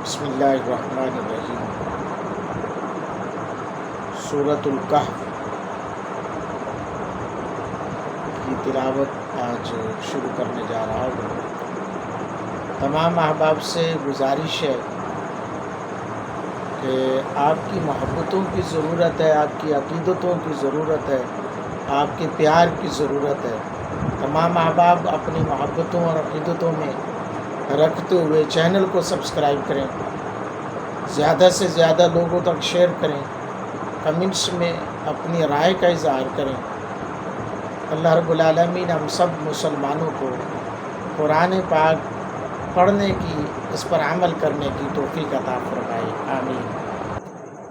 बिस्मिल्लाहिर्रहमानिर्रहीम। सूरतुल कहफ की तिलावत आज शुरू करने जा रहा हूँ। तमाम अहबाब से गुजारिश है कि आपकी मोहब्बतों की ज़रूरत है, आपकी अक़ीदतों की ज़रूरत है, आपके प्यार की ज़रूरत है। तमाम अहबाब अपनी मोहब्बतों और अक़ीदतों में रखते हुए चैनल को सब्सक्राइब करें, ज़्यादा से ज़्यादा लोगों तक शेयर करें, कमेंट्स में अपनी राय का इज़हार करें। अल्लाह रब्बुल आलमीन हम सब मुसलमानों को कुरान पाक पढ़ने की, इस पर अमल करने की तौफ़ीक़ अता फ़रमाए, आमीन।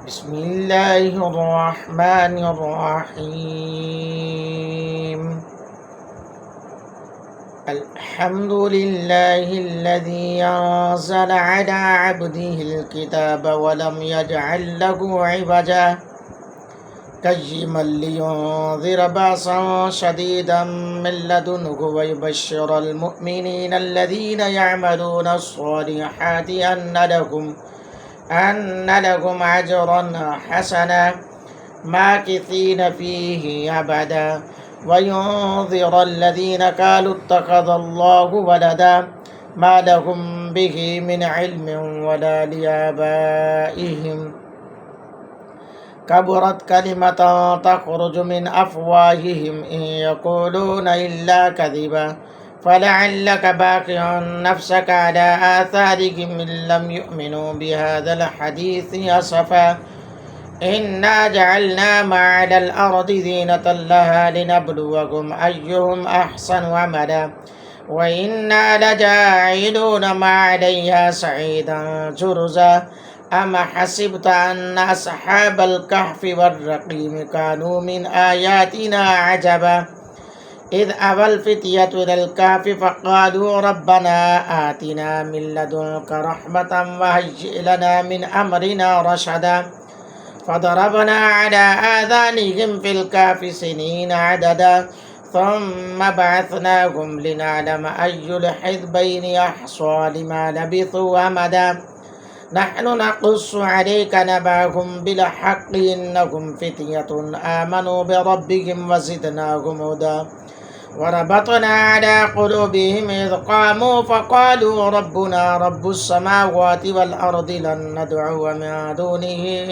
बिस्मिल्लाहिर्रहमानिर्रहीम। अल्हम्दुलिल्लाहिल्लज़ी अंज़ला अला अब्दिहिल किताब वलम यजअल लहू इवजा क़य्यिमन लियुनज़िर बअसन शदीदन मिन लदुन्हु वयुबश्शिरल मुअ्मिनीना अल्लज़ीना यअमलूना अस्सालिहाति अन्न लहुम अजरन हसना माकिसीना फ़ीहि अबदा वयुनज़िर अल्लज़ीना क़ालू इत्तख़ज़ल्लाहु वलदा मा लहुम बिहि मिन इल्मिन वला लिआबाइहिम कबुरत कलिमतन तख़रुजु मिन अफ़वाहिहिम इन यक़ूलूना इल्ला कज़िबा फ़लअल्लक बाक़िउन नफ़्सक अला आसारिहिम इन लम युअ्मिनू बिहाज़ल हदीसी असफ़ा इन्ना जअलना मा अलल अर्दि ज़ीनतन लहा लिनब्लुवहुम अय्युहुम अहसनु अमला व इन्ना लजाइलूना मा अलैहा सईदन जुरुज़ा अम हसिबत अन्न अस्हाबल कहफ़ि वर्रक़ीम कानू मिन आयातिना अजबा इज़ अवल फ़ित्यतु इलल कहफ़ि फ़क़ालू रब्बना आतिना मिन लदुन्क रहमतन वहय्यि लना मिन अमरिना रशदा फ़दरबना अला आज़ानिहिम फ़िल कहफ़ि सिनीना अददा ثم بعثناهم لنعلم أي الحزبين أحصى لما لبثوا أمدا نحن نقص عليك نبأهم بالحق إنهم فتية آمنوا بربهم وزدناهم هدى وربطنا على قلوبهم إذ قاموا فقالوا ربنا رب السماوات والأرض لن ندعو من دونه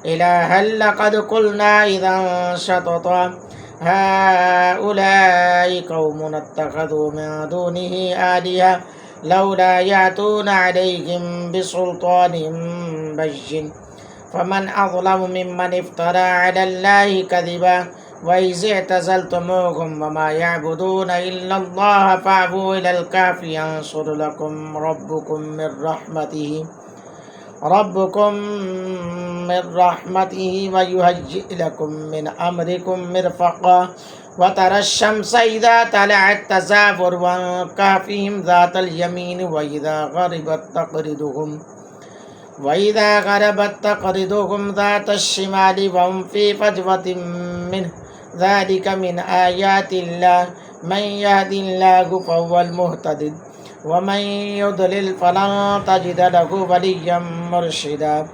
إلها لقد قلنا إذا شططا هؤلاء قوم اتخذوا من دونه آلهة لولا يأتون عليهم بسلطان بين فمن أظلم ممن افترى على الله كذبا وإذ اعتزلتموهم وما يعبدون إلا الله فأووا إلى الكهف ينشر لكم ربكم من رحمته ويهيئ لكم من أمركم مرفقا وترى الشمس إذا طلعت تزاور عن كهفهم ذات اليمين وإذا غربت تقرضهم ذات الشمال وهم في فجوة منه ذلك من آيات الله من يهد الله فهو المهتد ومن يضلل فلن تجد له وليا مرشدا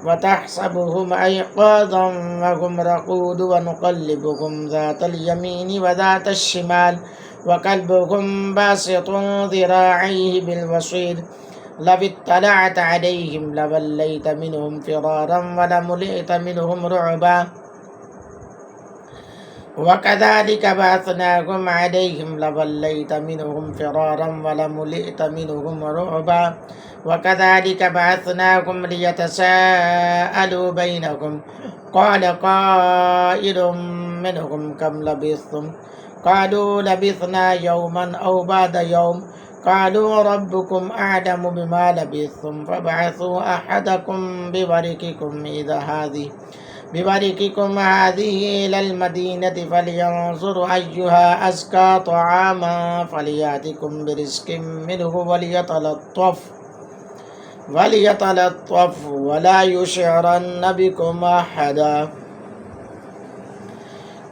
وتحسبهم أيقاظا وهم رقود ونقلبهم ذات اليمين وذات الشمال وكلبهم باسط ذراعيه بالوصيد لو اطلعت عليهم لوليت منهم فرارا ولملئت منهم رعبا وكذلك بعثناهم عليهم لوليت منهم فرارا ولملئت منهم رعبا وكذلك بعثناهم ليتساءلوا بينهم قال قائل منهم كم لبثتم قالوا لبثنا يوما أو بعد يوم قالوا ربكم أعلم بما لبثتم فابعثوا أحدكم بورقكم هذه إلى المدينة فلينظر أيها أزكى طعاما فليأتكم برزق منه وليتلطف ولا يشعرن بكم أحدا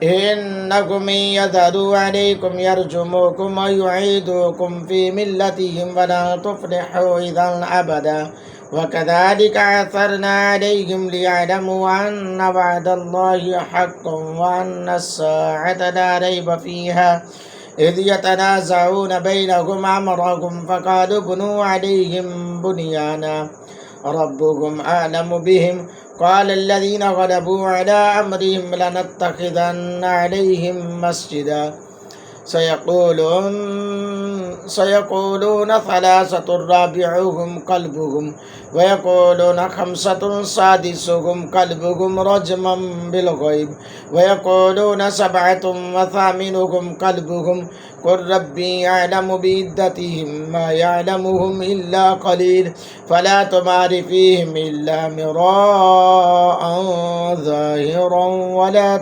إنكم إن يظهروا عليكم يرجموكم ويعيدوكم في ملتهم ولن تفلحوا إذا أبدا وكذلك أثرنا عليهم ليعلموا أن وعد الله حق وأن الساعة لا ريب فيها إذ يتنازعون بينهم أمرهم فقالوا ابنوا عليهم بنيانا ربهم أعلم بهم قال الذين غلبوا على أمرهم لنتخذن عليهم مسجدا سيقولون ثلاثة رابعهم كلبهم ويقولون خمسة سادسهم كلبهم رجما بالغيب ويقولون سبعة وثامنهم كلبهم قل ربي يعلم بعدتهم ما يعلمهم إلا قليل فلا تمار فيهم إلا مراء ظاهرا ولا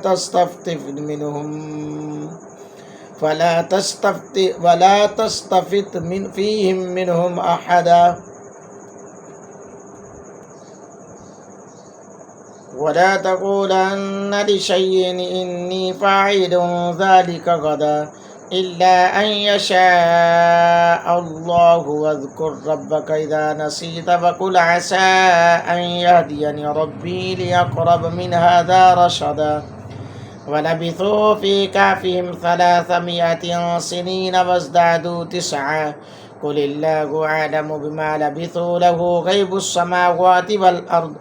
تستفت فيهم منهم أحدا ولا تقولن لشيء إني فاعل ذلك غدا إلا أن يشاء الله واذكر ربك إذا نسيت فقل عسى أن يهديني ربي لأقرب من هذا رشدا ولبثوا في كهفهم 300 سنين وازدادوا 9 قل الله أعلم بما لبثوا له غيب السماوات والأرض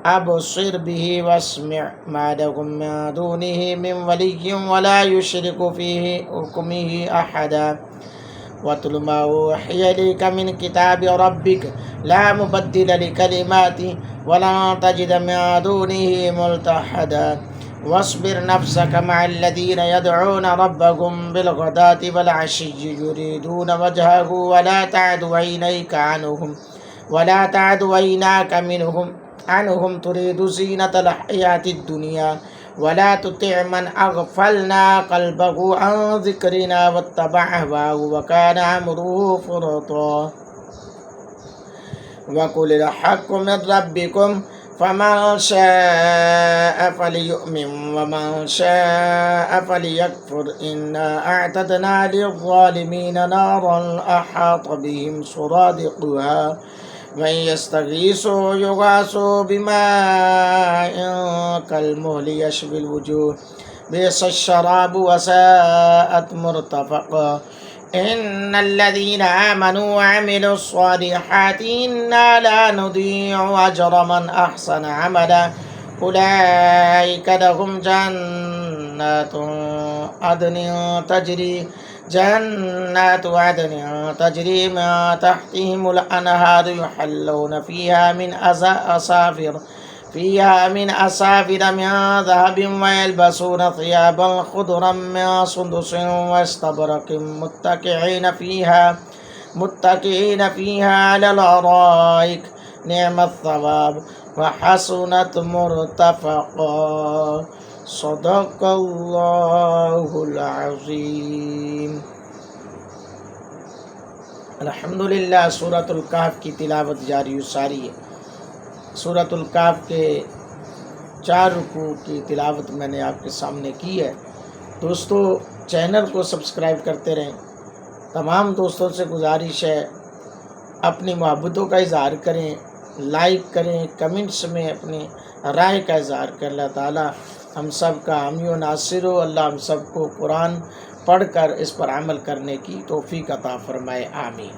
أبصر به واسمع ما لهم من دونه من ولي ولا يشرك في حكمه أحدا واتل ما أوحي إليك من كتاب ربك لا مبدل لكلماته ولا تجد من دونه ملتحدا واصبر نفسك مع الذين يدعون ربهم بالغداة والعشي يريدون وجهه ولا تعد عيناك عنهم تريد زينة الحياة الدنيا ولا تطع من أغفلنا قلبه عن ذكرنا واتبع هواه وكان أمره فرطا وقل الحق من ربكم فمن شاء فليؤمن ومن شاء فليكفر إنا أعتدنا للظالمين نارا أحاط بهم سرادقها وإن يستغيثوا يغاثوا بماء كالمهل يشوي الوجوه بئس الشراب وساءت مرتفقا إن الذين آمنوا وعملوا الصالحات إنا لا نضيع أجر من أحسن عملا أولئك لهم جنات عدن تجري من تحتهم الأنهار يحلون فيها من أسافر من ذهب ويلبسون ثيابا خضرا من سندس واستبرق متكئين فيها على الأرائك نعم الثواب وحسنت مرتفقا صدق الله العظيم। अल्हम्दुलिल्लाह सूरतुल कहफ की तिलावत जारी सारी है। सूरतुल कहफ के 4 रुकू की तिलावत मैंने आपके सामने की है। दोस्तों चैनल को सब्सक्राइब करते रहें। तमाम दोस्तों से गुजारिश है अपनी मोहब्बतों का इज़हार करें, लाइक करें, कमेंट्स में अपनी राय का इज़हार करें। अल्लाह ताला हम सब का हामी व नासिर हो। अल्लाह हम सबको कुरान पढ़कर इस पर अमल करने की तौफीक अता फरमाए। आमीन।